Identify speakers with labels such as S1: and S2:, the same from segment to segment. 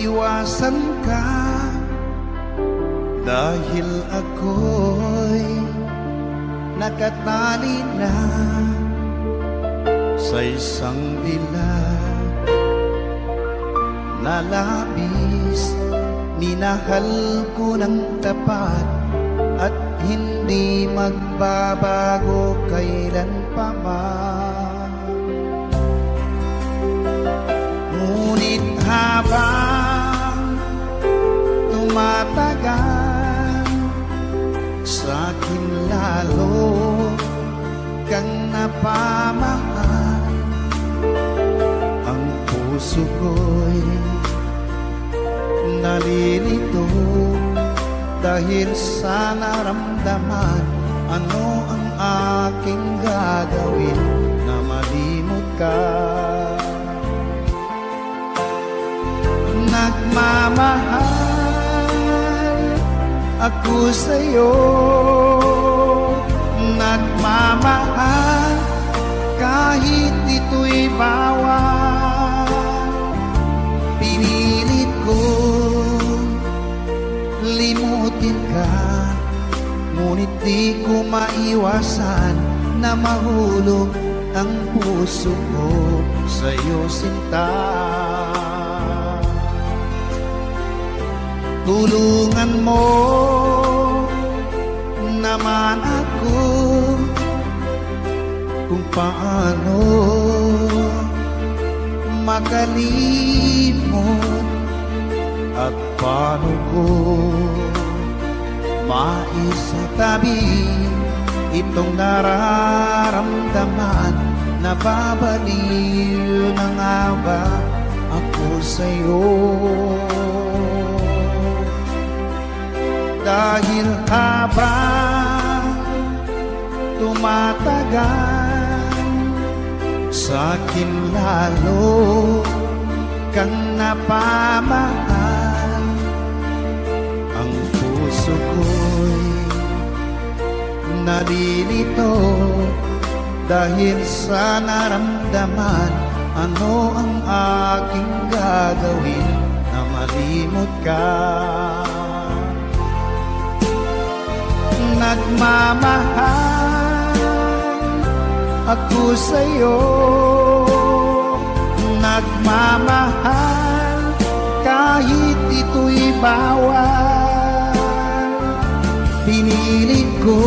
S1: maiwasan ka, dahil ako'y nakatali na sa isang dilag na labis. Minahal ko ng tapat at hindi magbabago kailan pa man. Ngunit habang tumatagal, sa'kin lalo kang napamahal. Ang puso ko'y nalilito dahil sa naramdaman. Ano ang aking gagawin na malimot ka? Nagmamahal ako sa'yo, nagmamahal kahit ito'y bawal. Pinilit ko limutin ka, ngunit di ko maiwasan na mahulog ang puso ko sa'yo, sinta. Tulungan mo naman ako kung paano makalimot at paano ko maisatabi itong nararamdaman. Nababaliw na nga ba ako sa'yo? Dahil habang tumatagal, sa'kin lalo kang napamahal. Ang puso ko'y nalilito dahil sa naramdaman. Ano ang aking gagawin na malimot ka? Nagmamahal ako sa'yo, nagmamahal kahit ito'y bawal. Pinilit ko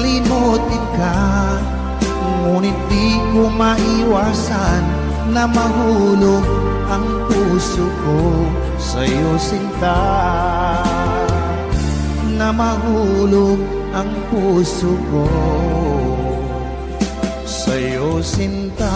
S1: limutin ka, ngunit di ko maiwasan na mahulog ang puso ko sa'yo, sinta. Na mahulog ang puso ko sa'yo, sinta.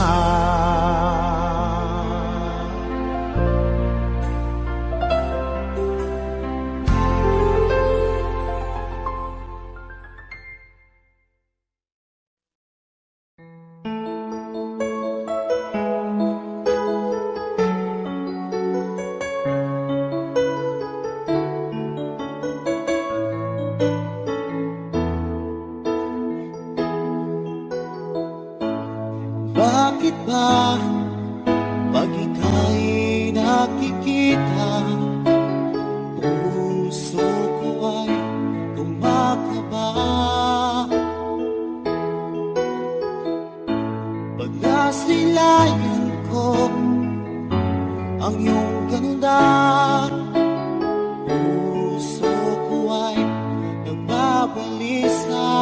S2: Bakit ba pag ika'y nakikita, puso ko ay kumakaba? Pag nasilayan ko ang iyong ganda, puso ko ay nagbabalisa.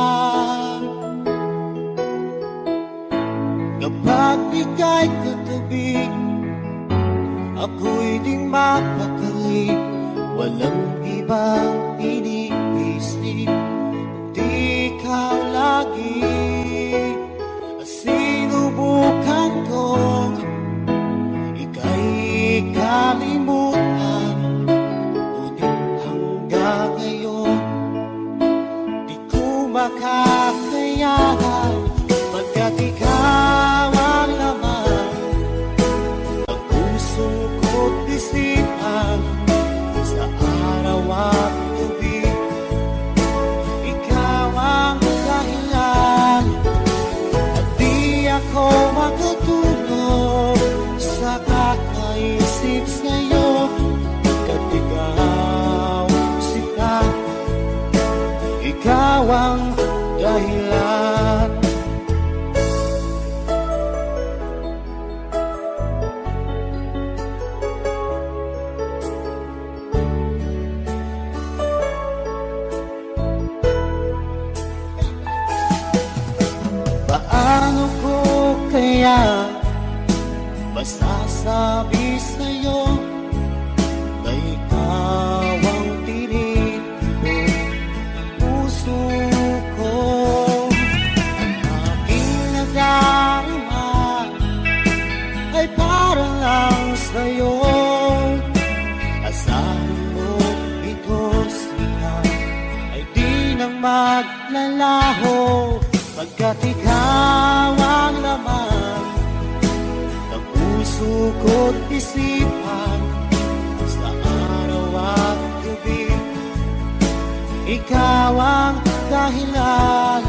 S2: Kapag ika'y katabi, ako'y di mapakali. Walang ibang iniisip, kundi ikaw lagi. At sinubukan kong ika'y kalimutan, ngunit hanggang ngayon di ko makakayanan. Pagkat ikaw ang laman ng puso ko't isipan, sa araw at gabi ikaw ang dahilan. Paano ko kaya masasabi sa'yo na ikaw ang tinitibok ng puso ko? Ang aking nadarama ay para lang sa'yo. Asahan mo ito siya ay di nang maglalaho, pagkat ikaw ang laman ng puso ko't isipan sa araw at gabi. Ikaw ang dahilan,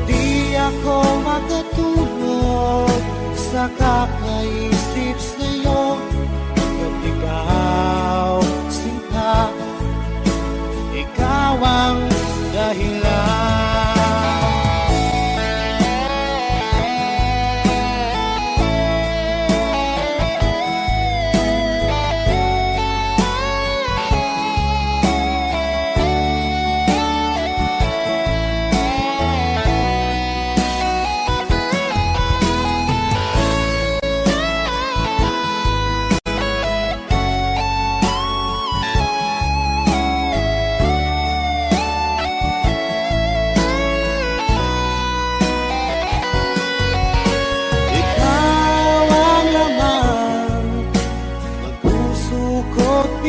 S2: di ako makatulog sa kakaisip sa'yo. Pagkat ikaw, sinta, ikaw ang dahilan.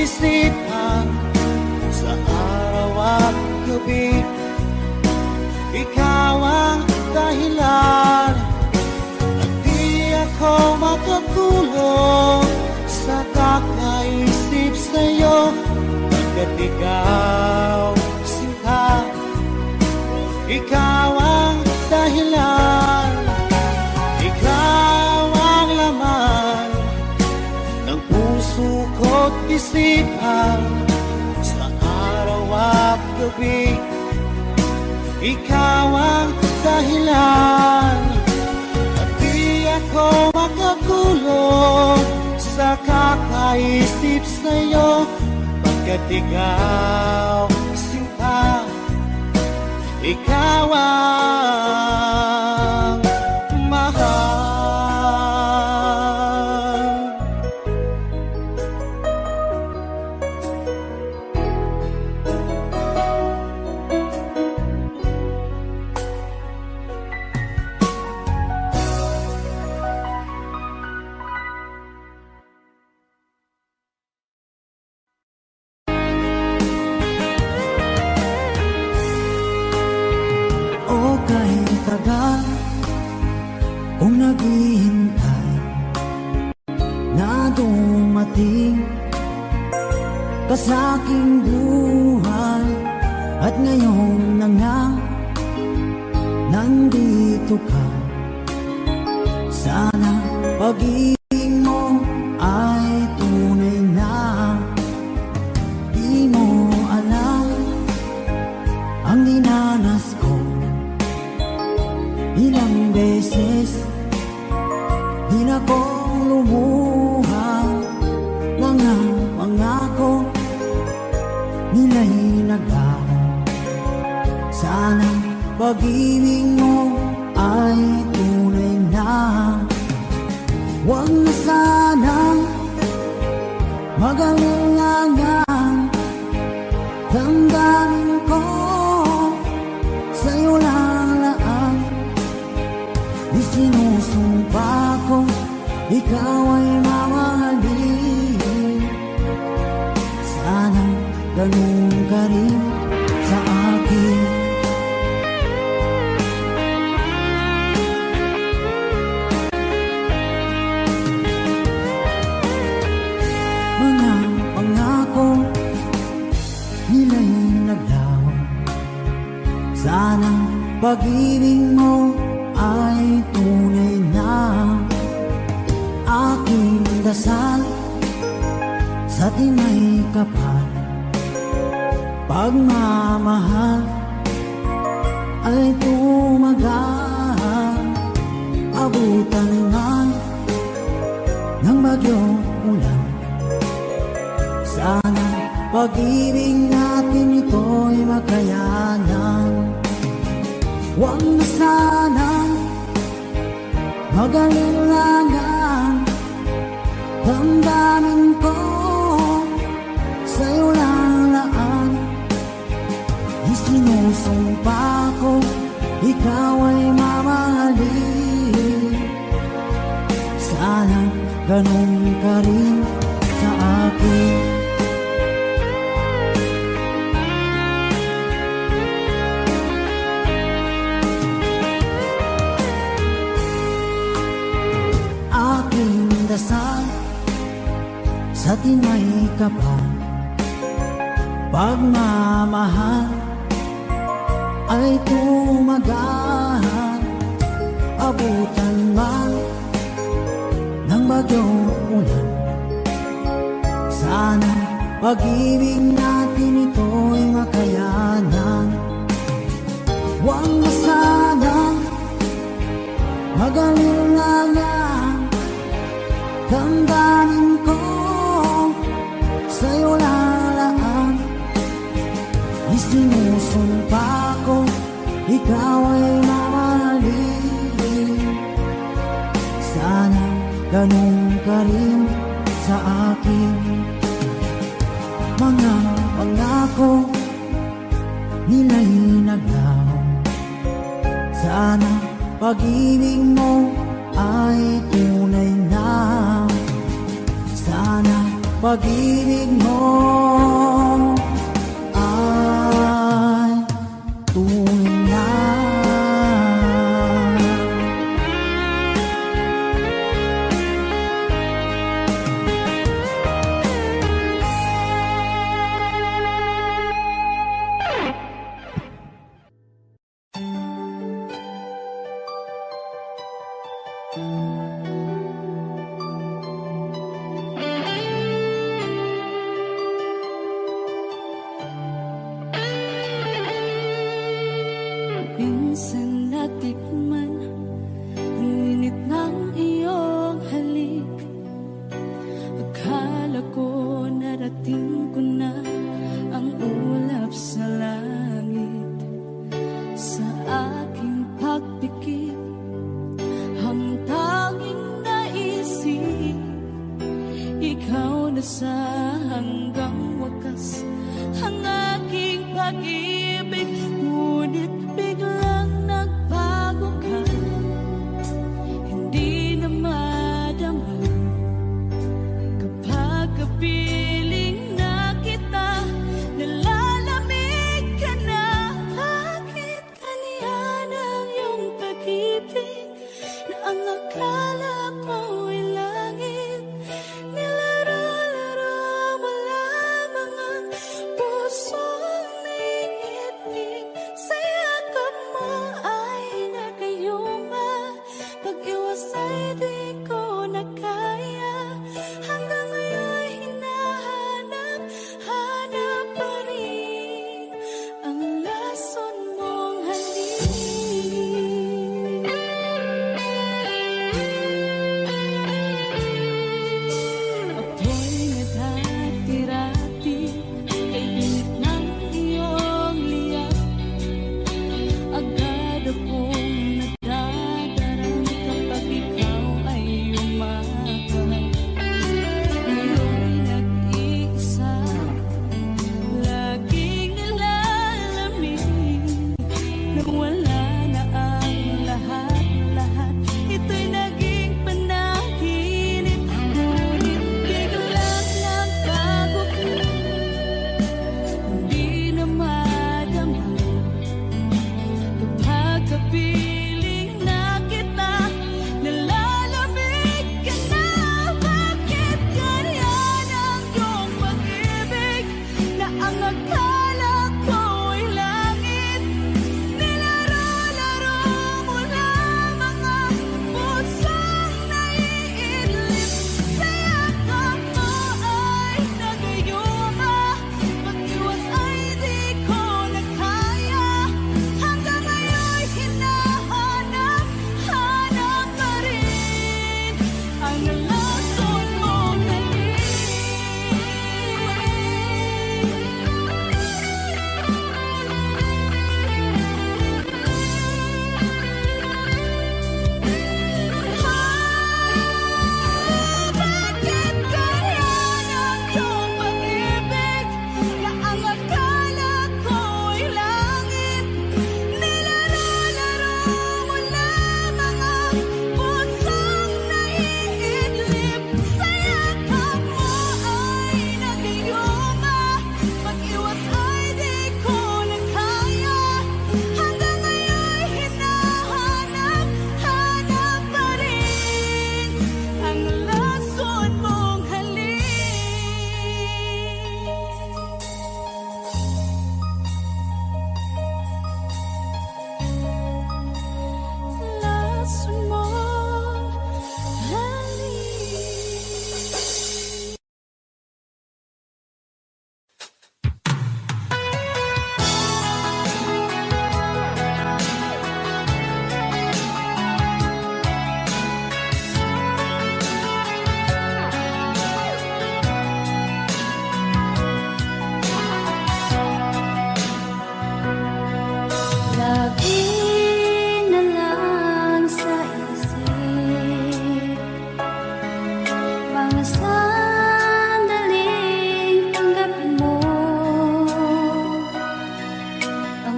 S2: Isipan sa araw at gabi. Ikaw ang dahilan at di ako makatulog sa kakaisip sa'yo. Pagkat ikaw, sinta, ikaw ang dahilan. Ikaw ang laman ng puso ko't isipan sa araw at gabi. Ikaw ang dahilan at di ako makatulog sa kakaisip sa'yo. Pagkat ikaw, sinta, ikaw ang mahal.
S1: Kung naghihintay na dumating ka sa aking buhay, at ngayon na nga nandito ka. Sana pag-ibig mo ay tunay na. Di mo alam ang dinanas ko. Ilang beses di na ko lumuha, mga pangako nila'y naglaho. Sana pag-ibig mo ay tunay na. Huwag na sanang mag-alangan, damdamin ko sa'yo lang laan. Di sinusumpa ko, ikaw ay mamahalin. Sana ganun ka rin sa akin. Mga pangako nila'y naglaho. Sana pag-ibig mo ay tunay na. Aking dasal sa tinay kapal, pagmamahal
S3: Huwag na sanang mag-alilangan. Damdamin ko sa'yo lalaan. Isinusumpa ko, ikaw ay mamahalin. Sana ganun ka rin sa akin. Aking dasal sa tinay kapal, pagmamahal ay tumagal. Abutan man ng bagyong ulan, sana pag-ibig natin ito'y makayanan. Huwag na sanang mag-alilangan. Damdamin ko sa'yo lalaan. Isinusumpa ko, ikaw ay mamahalin. Sana ganun ka rin sa akin. Mga pangako nila'y naglaho. Sana pag-ibig mo ay tunay na. Sana pag-ibig mo ay tunay na.
S4: Minsan natikman ang init ng iyong halik. Akala ko narating ko na ang ulap sa langit. Sa aking pagpikit, ang tanging naisip, ikaw na sa hanggang wakas ang aking pag-ibig. Ngunit biglang nagbago ka,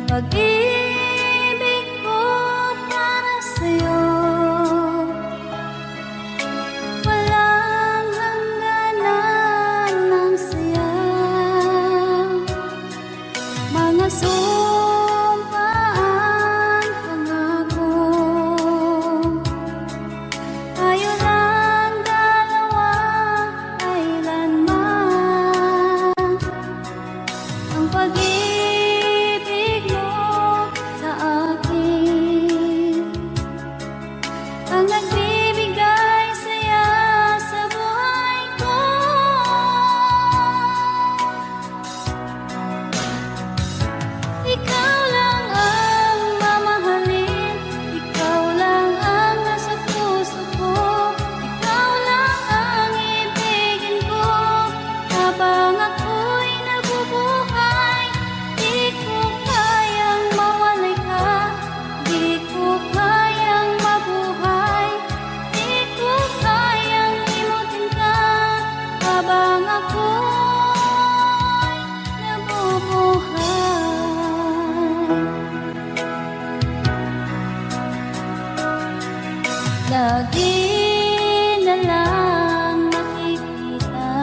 S4: pag-ibig ko para sa'yo, walang hangganan ng saya. Mga sumpaan, pangako, tayo lang dalawa kailanman. Ang pag-ibig mo sa akin ang nagbibigay saya sa buhay ko. Ikaw lang ang mamahalin, ikaw lang ang nasa puso ko, ikaw lang ang ibigin ko habang ako'y nabubuhay. Di ko kayang mawalay ka, di ko kayang mabuhay, di ko kayang limutin ka habang ako'y nabubuhay. Lagi na lang makikita,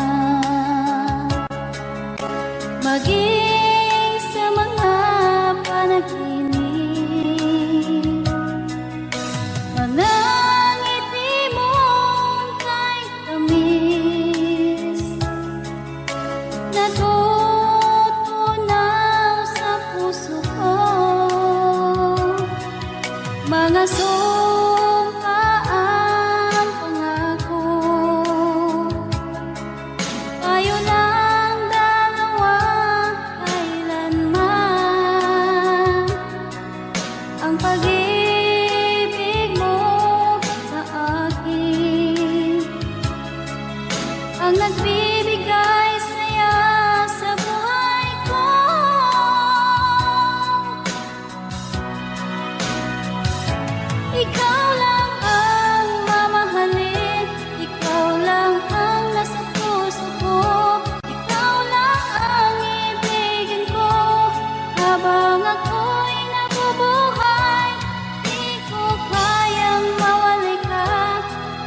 S4: maging sa mga panaginip, mga ngiti mong kay tamis, natutunaw sa puso ko. Mga sumpaan, pangako, tayo lang dalawa kailanman. Ang pag-ibig mo sa akin ang nagbibigay saya sa buhay ko. Ikaw lang ang mamahalin, ikaw lang ang nasa puso ko, ikaw lang ang ibigin ko habang ako'y nabubuhay. Di ko kayang mawalay ka,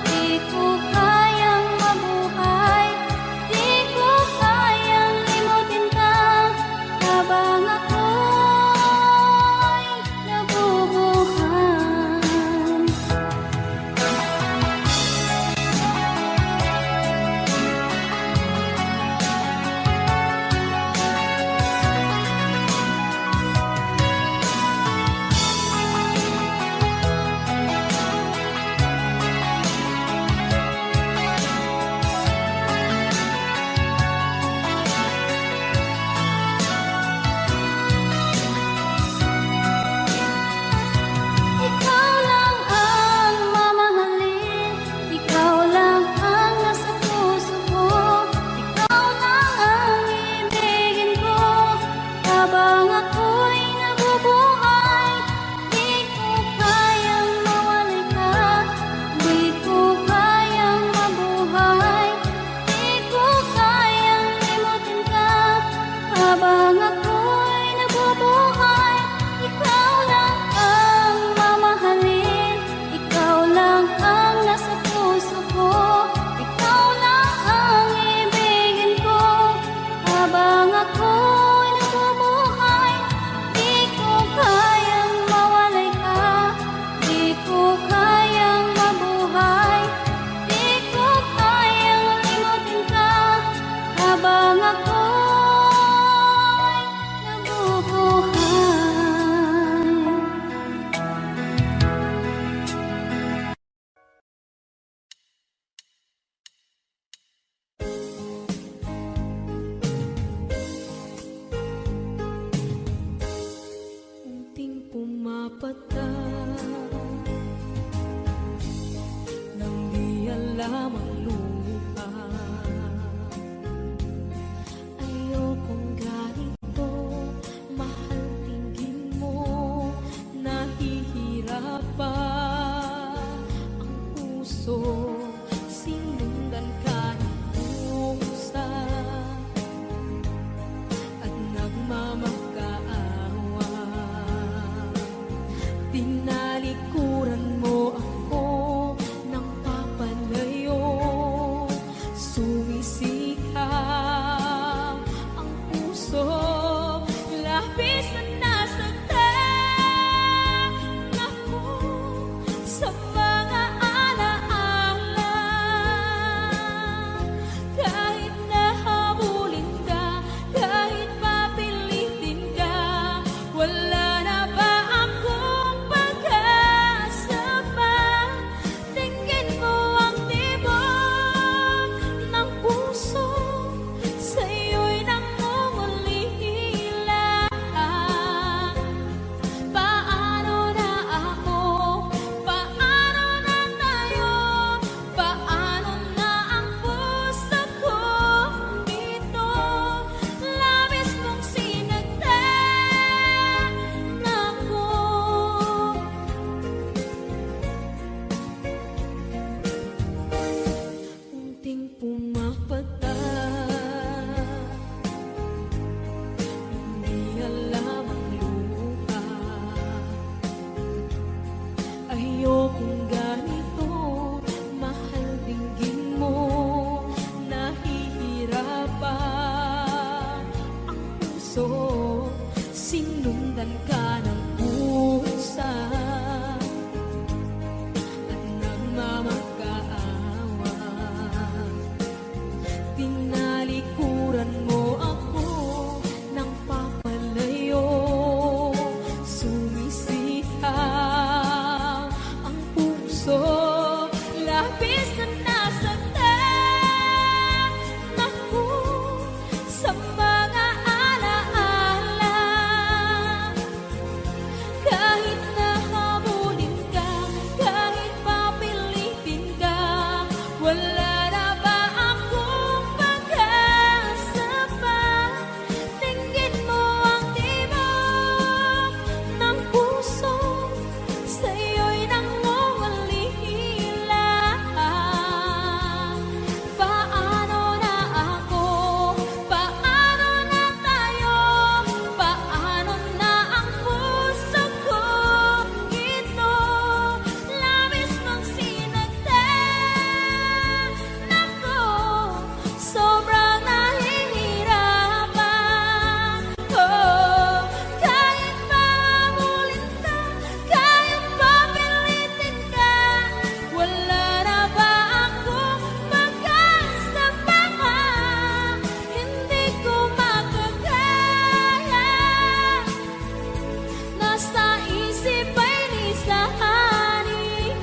S4: di ko kayang mabuhay, di ko kayang limutin ka habang ako'y nabubuhay. Ikaw lang ang mamahalin, ikaw lang ang nasa puso ko, ikaw lang ang ibigin ko habang ako'y nabubuhay. Di ko kayang mawalay ka, di ko kayang mabuhay, di ko kayang limutin ka habang ako'y nabubuhay. Ikaw lang ang mamahalin, ikaw lang ang nasa puso ko, ikaw lang ang ibigin ko habang ako'y nabubuhay. Di ko kayang mawalay ka, di ko kayang mabuhay, di ko kayang limutin ka habang ako'y nabubuhay.
S5: Unting pumapata nang di alam ang luha. Ayokong ganito, mahal tingin mo, nahihirapan ang puso, sinundan ka ng pusa at nagmamakaawa. sa isip ay nislahani.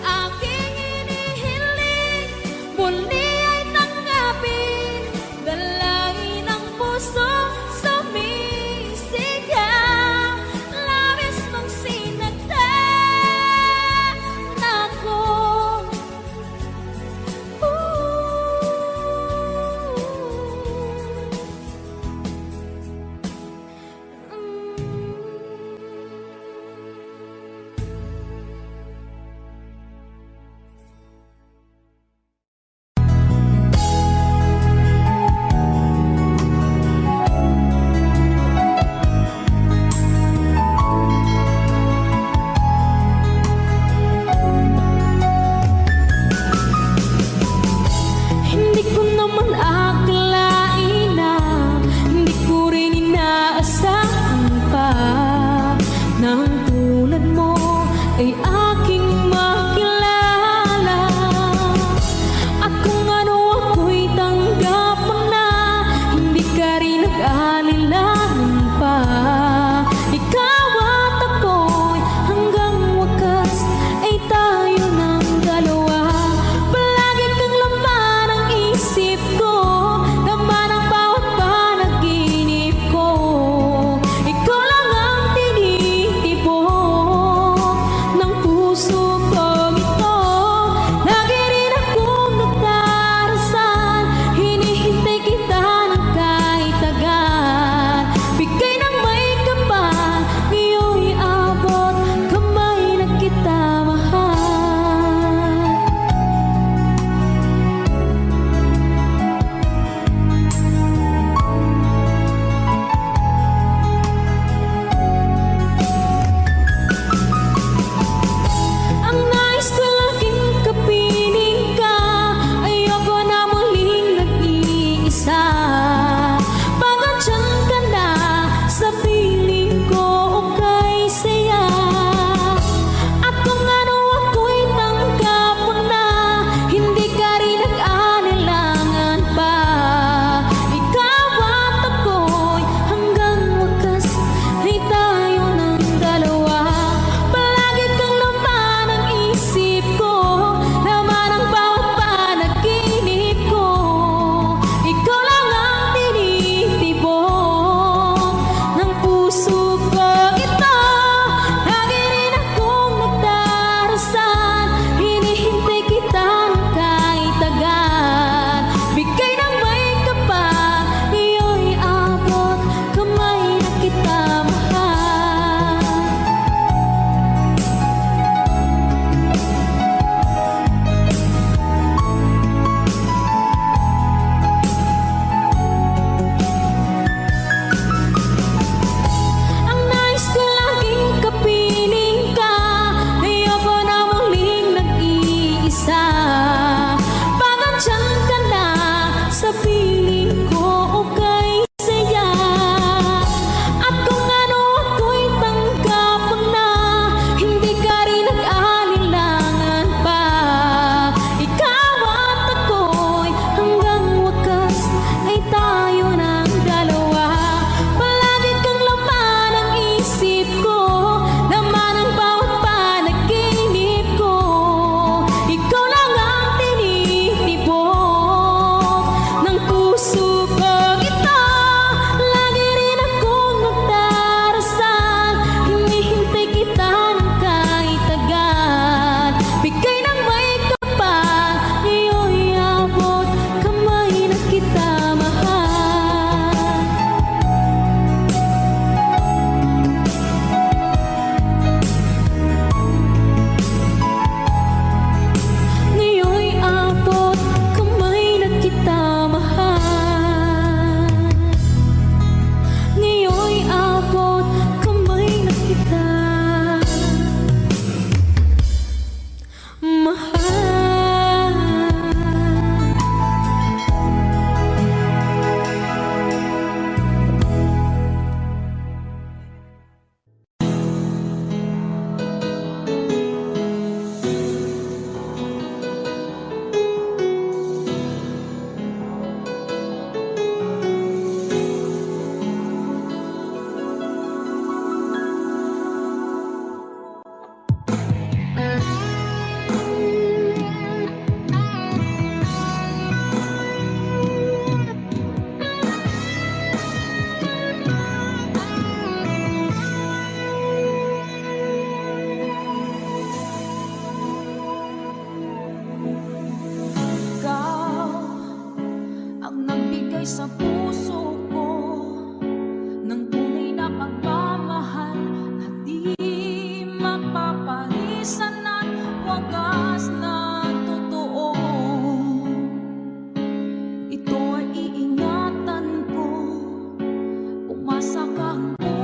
S5: Aking inihiling, muli ay tanggapin, dalangin ng puso sumisigaw, labis mong sinagdan ako.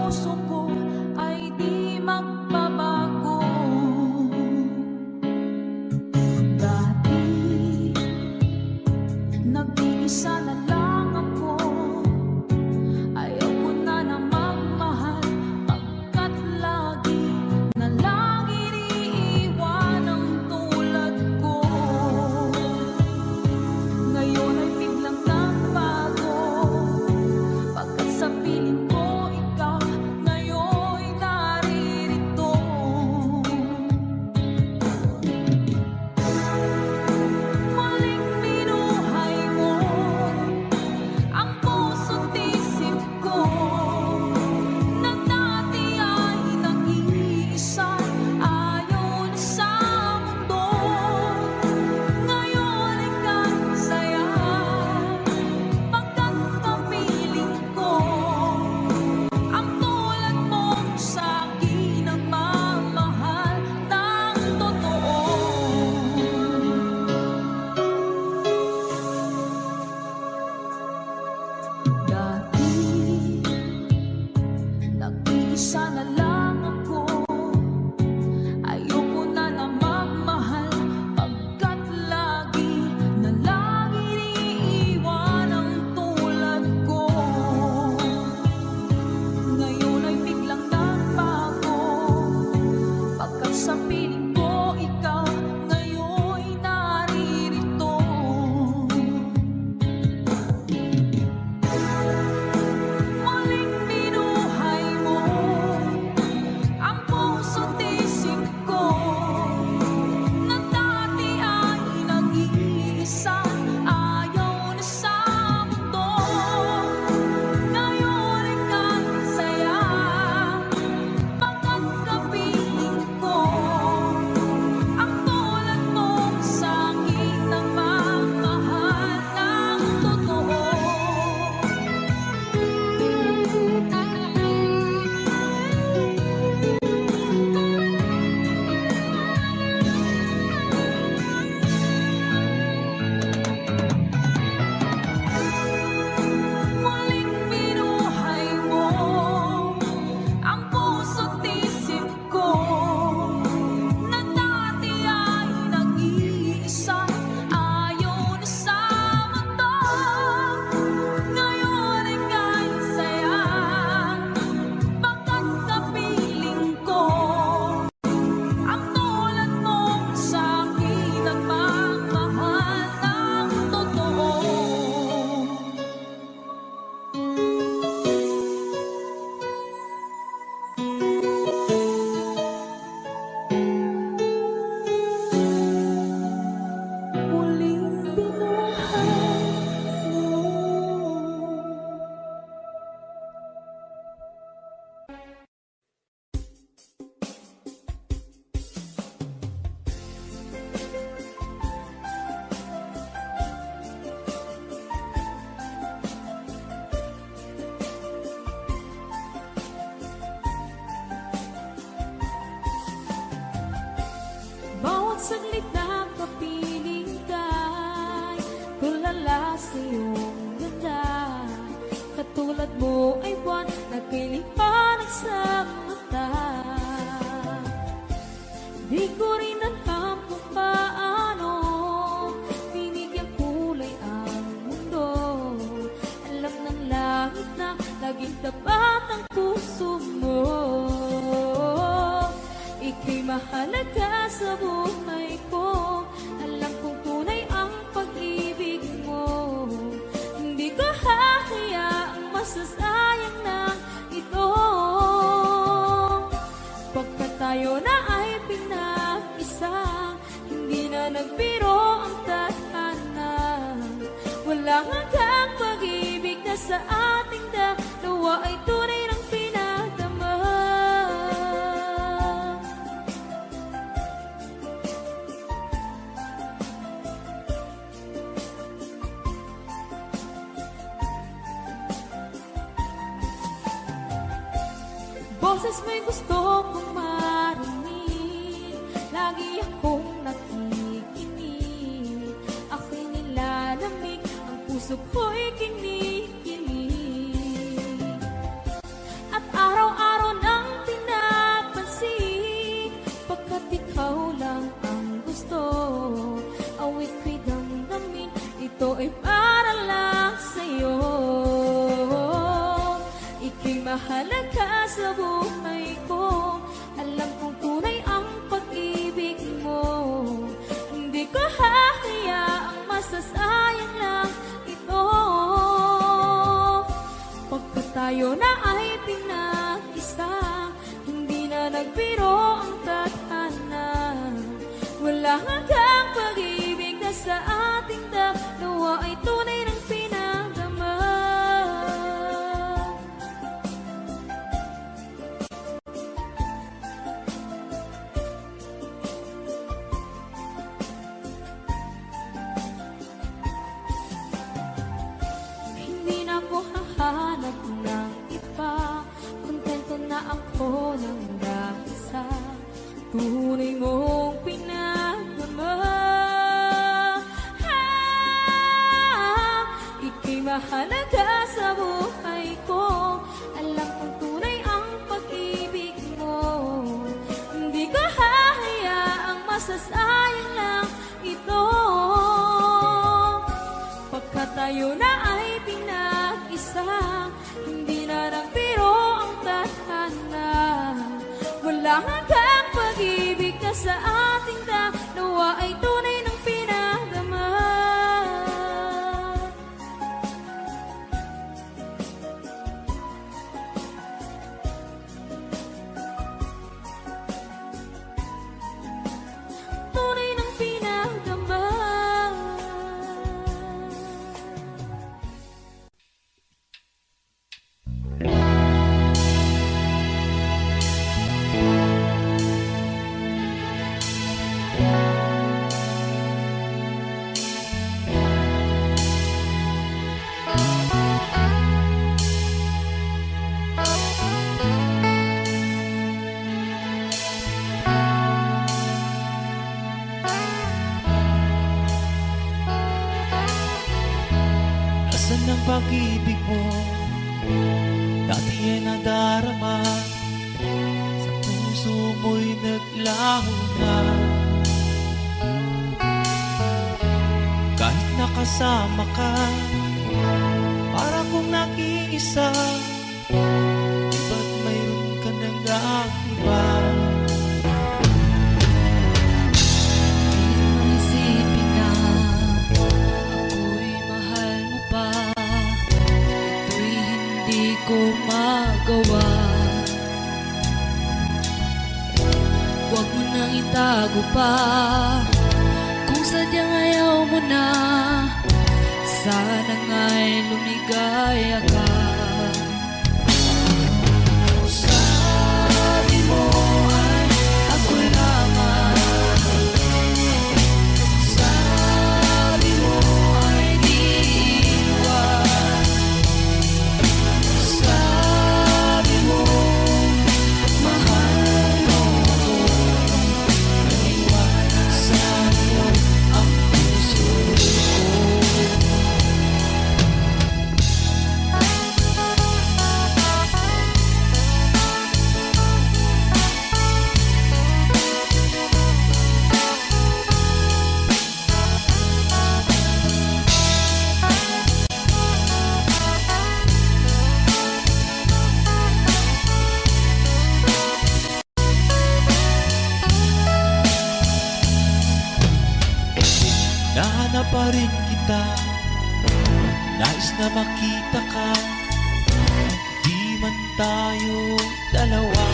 S5: puso ko ay di magbabago. Dati, nag-iisa na lang ako. Ayaw ko na na magmahal, pagkat lagi na lang iniiwan ang tulad ko. Ngayon ay biglang nagbago, pagkat sa piling ko ikaw ngayon naririto. Muling binuhay mo ang puso't isip ko, na dati ay nag-iisa, ayaw na sa mundo. Ngayon ay kasaya, pagkat kapiling ko ang tulad mong sa'kin ang mamahal ng totoo. Dati, nag-iisa na lang ako. Ayoko na na magmahal, pagkat lagi na lang iniiwan ang tulad ko. Ngayon ay biglang nagbago, pagkat sa piling ko ikaw ngayon naririto. Muling binuhay mo ang puso't isip ko, na dati ay nag-iisa, ayaw na sa mundo. Ngayon ay kasaya, pagkat kapiling ko ang tulad mong sa'kin ang mamahal ng totoo. Muling binuhay mo ang puso't isip ko, na dati ay nag-iisa, ayaw na sa mundo. Ngayon ay kasaya, pagkat kapiling ko ang tulad mong sa'kin ang mamahal ng totoo. Muling binuhay mo. Bawat saglit na kapiling ka'y tulala sa iyong ganda. Katulad mo ay buwan na kiliwanag sa mata. Di ko rin alam kung paano binigyan kulay ang mundo. Alam ng langit na laging tapat ang puso mo. Ika'y mahalaga sa buhay ko. Alam kong tunay ang pag-ibig mo. Hindi ko hahayaang masasayang na ito. Pagkat tayo na ay pinag-isa, hindi na nagbiro ang tadhana. Walang hanggang pag-ibig na sa ating dalawa ay tunay ng pinagdama. Boses mo'y gusto kong marinig, lagi akong nakikinig. Ako'y nilalamig, ang puso ko'y kinikilig. At araw-araw sa buhay ko. Alam kong tunay ang pag-ibig mo. Hindi ko hahayaang masasayang lang ito. Pagkat tayo na ay pinag-isa, hindi na nagbiro ang tadhana. Wala hanggang pag-ibig na sa ating dalawa ay tunay ng pinagdama. Hindi na ako hahanap ng iba, kontento na ako ng dahil sa tunay mong pinagdama. Ika'y mahalaga sa buhay ko. Alam kong tunay ang pag-ibig mo. Hindi ko hahayaang masasayang lang ito. Pagkat tayo na ay pinag-isa, hindi na nagbiro ang tadhana. Wala hanggang pag-ibig na sa ating dalawa ay tunay ng pinagdama. Tunay ng pinagdama.
S2: Nasaan ang pag-ibig mo? Dati ay nadarama, sa puso mo'y naglaho na. Kahit nakasama ka, para kong nag-iisa, ba't mayroon ka nang iba?
S5: Isipin na ako'y mahal mo pa, ito'y hindi ko magawa. Huwag mo nang itago pa, kung sadyang ayaw mo na, sana nga'y lumigaya ka. Sabi mo ay ako lamang, sabi mo ay di iwan, sabi mo mahal mo ako, naniwala sa'yo ang puso ko.
S2: Nahanap pa rin kita, nais na makita ka, di man tayo dalawa.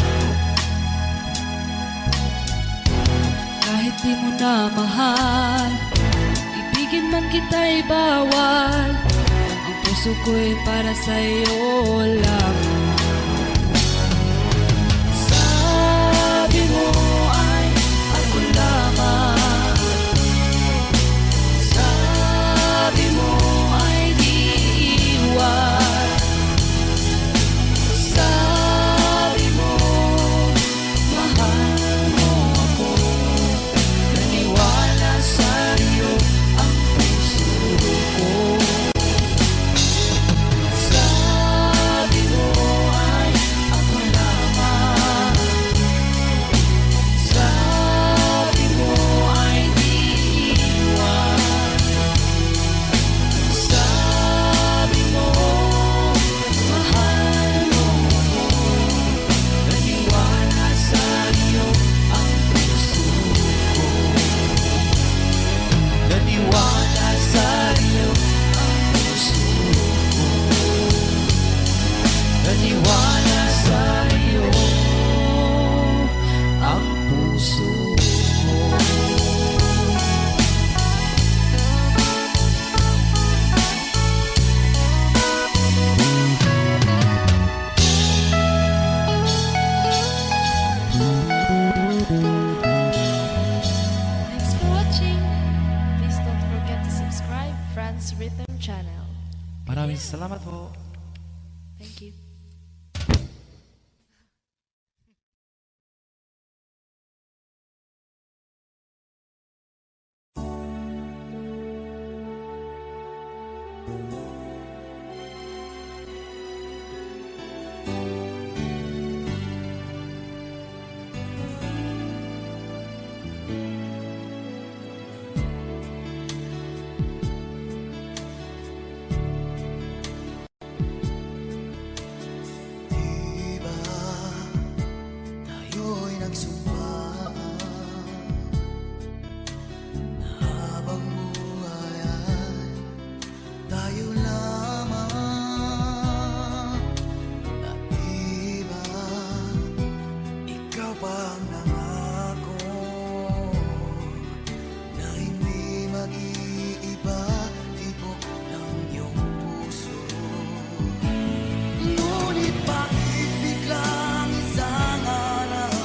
S5: Kahit di mo na mahal, ibigin man kita'y bawal, ang puso ko'y para sa'yo lang. Sabi mo ay ako lamang, sabi mo ay di iwan, sabi mo mahal mo ako, naniwala sa'yo ang puso ko. Sabi mo
S2: Salamat po.
S5: Thank you.
S1: Diba tayo'y nagsumpaan na habang buhay ay tayo lamang. At diba ikaw pa ang nangako na hindi mag-iiba, tibok ng iyong puso. Ngunit bakit biglang isang araw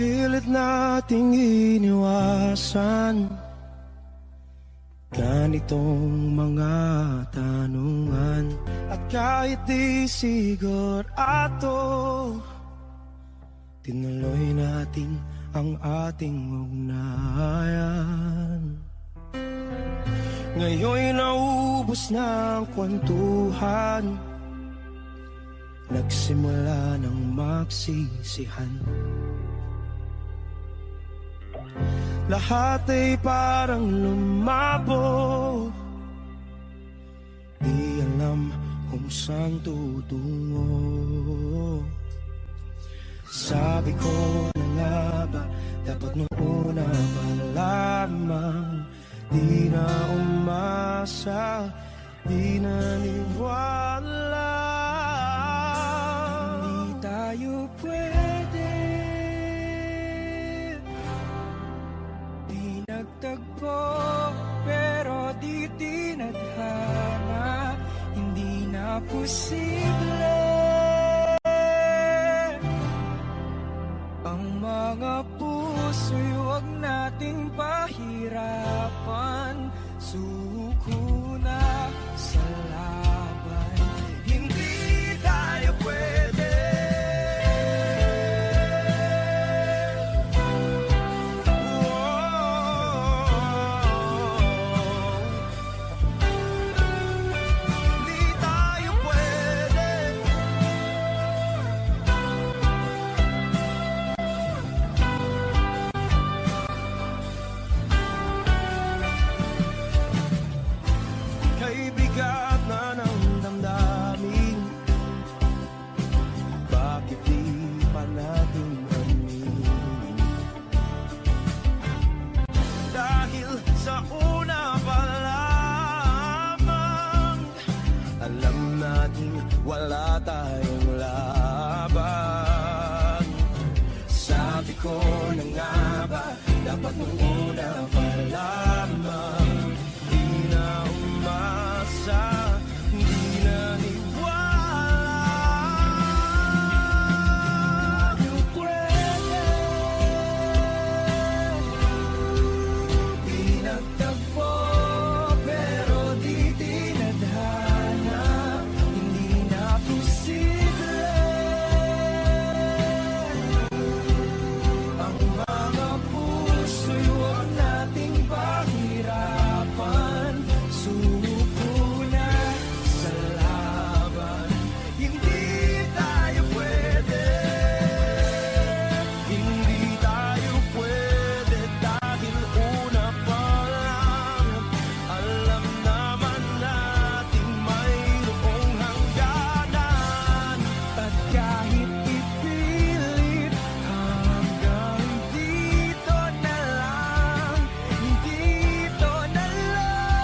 S6: Pilit nating iniwasan ganitong mga tanungan. At kahit di sigurado, tinuloy natin ang ating ugnayan. Ngayon'y naubos na ang kwentuhan, nagsimula ng magsisihan. Lahat ay parang lumabo, di alam kung saan tutungo. Sabi ko na nga ba, dapat nung una pa lamang, di na umasa, di naniwala. Hindi tayo pwede, di nagtagpo, pero di tinadhana. Hindi na posible ang mga puso'y huwag nating pahirapan. Suko na sa laban, hindi tayo pwede. Hindi tayo pwede. Kay bigat na ng damdamin, bakit di pa natin aminin? Dahil sa una pa lamang, alam natin wala tayong laban. Sabi ko na nga ba, dapat nung una pa lamang, di na umasa, di na niwala. Di pwede, di nagtagpo, pero di tinadhana. Hindi na posible ang mga puso'y huwag nating pahirapan. Suko na sa laban, hindi tayo pwede. Hindi tayo pwede dahil una pa lang, alam naman natin mayroong hangganan. At kahit ipilit, hanggang dito na lang, dito na lang.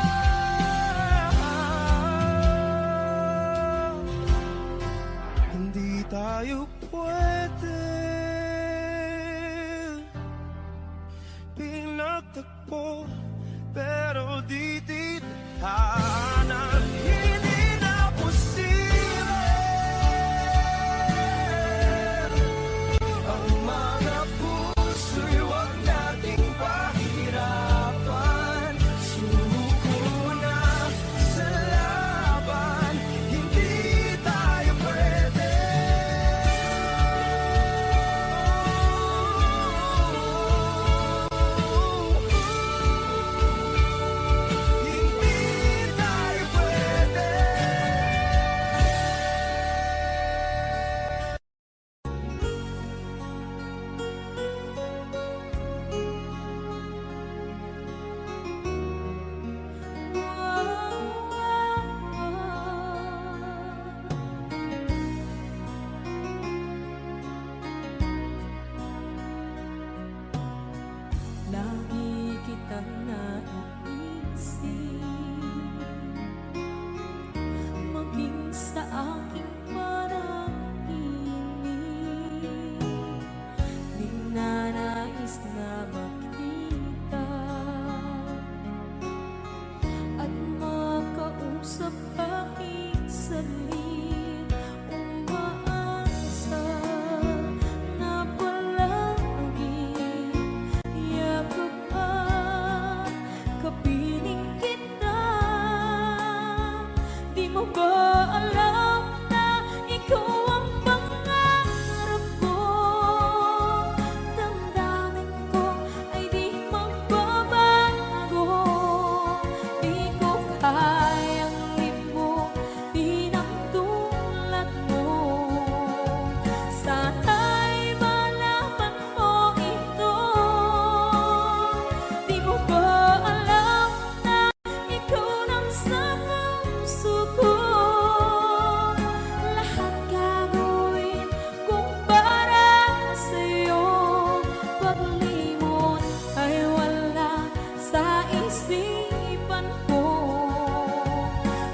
S6: Hindi tayo pwede, pinagtagpo, pero di tinadhana. Hindi na posible ang mga puso'y huwag nating pahirapan. Suko na sa laban, hindi tayo pwede. Hindi tayo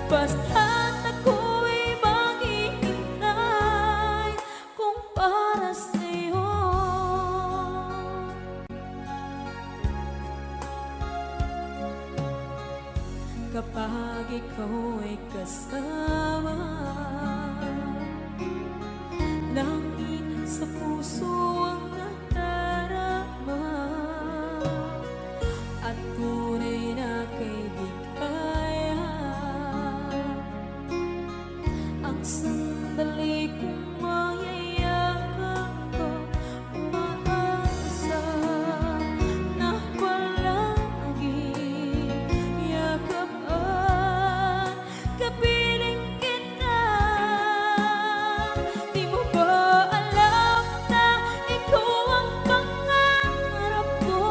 S5: Basta't ako'y maghihintay kung para sa'yo. Kapag ikaw ay kasama, langit sa puso ang nadarama, at tunay na kaibigan. Ang sandali kong mayayakap ko, umaasa na palaging yakap at kapiling kita. Di mo ba alam na ikaw ang pangarap ko?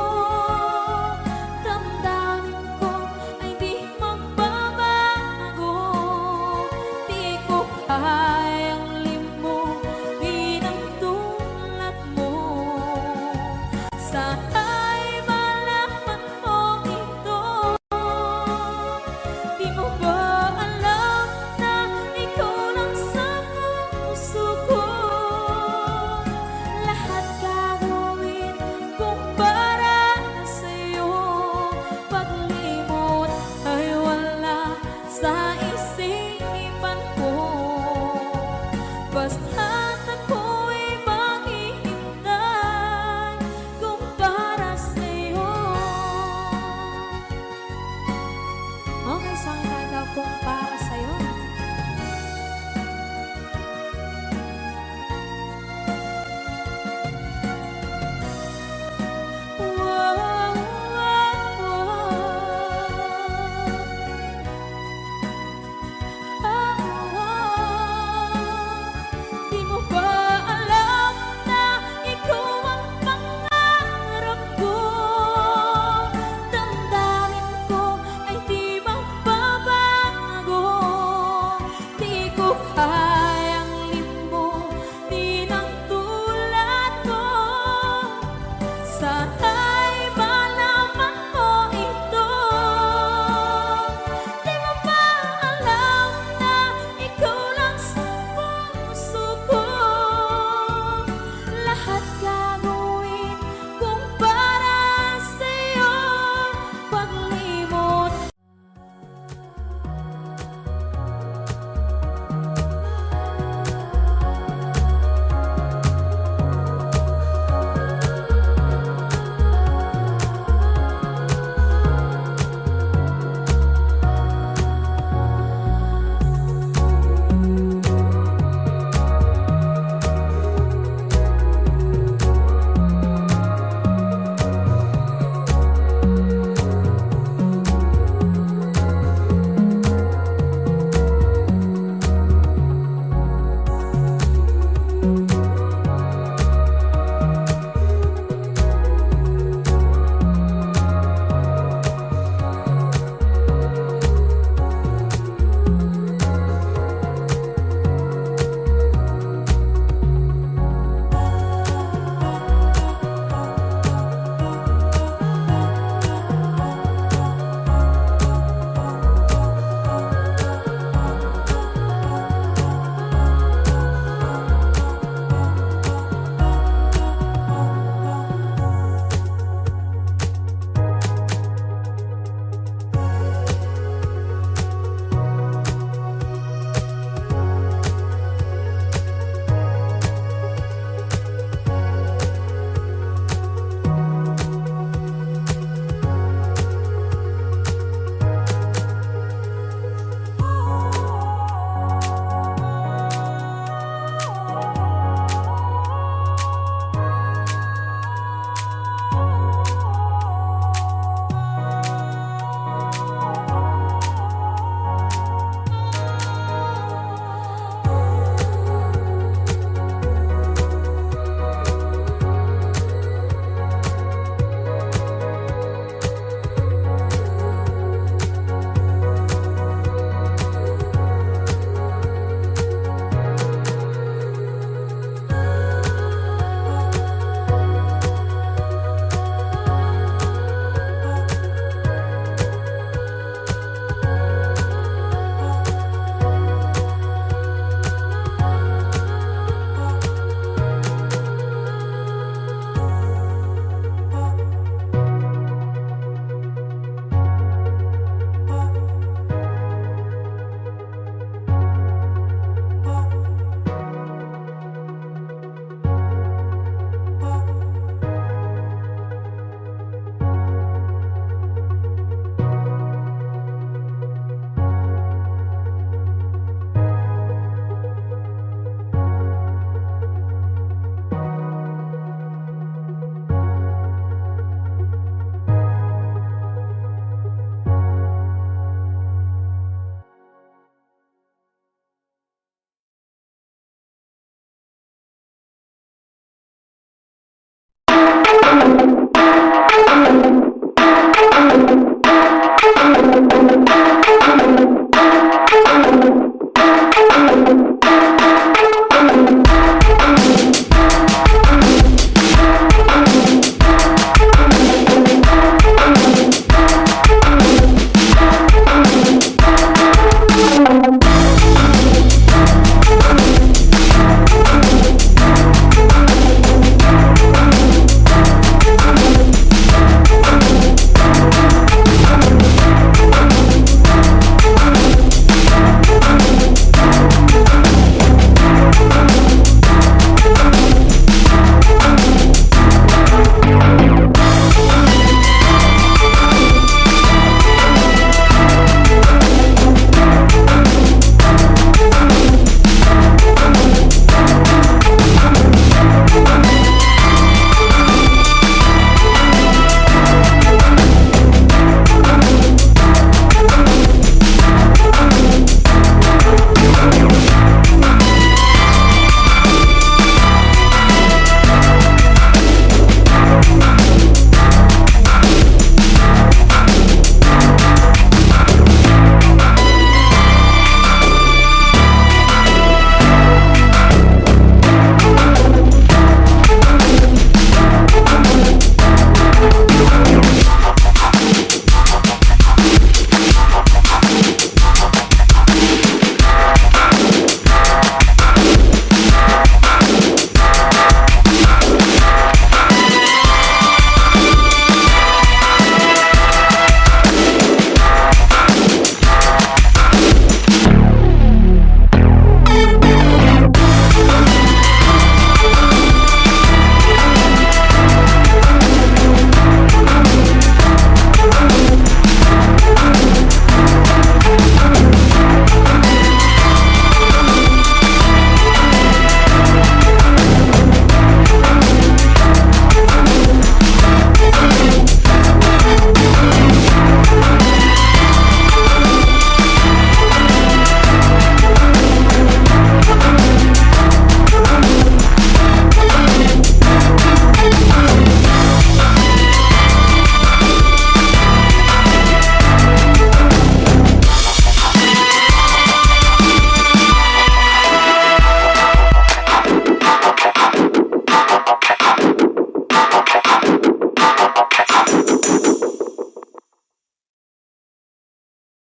S5: Damdamin ko ay di magbabago. Di ko kayang limutin ang tulad mo. Sana'y malaman mo ito. Di mo ba alam na ikaw lang sa puso ko? Lahat gagawin kung para sa'yo. Paglimot ay wala sa isipan ko. Basta't ako'y maghihintay kung para sa'yo. Okay, song title kung para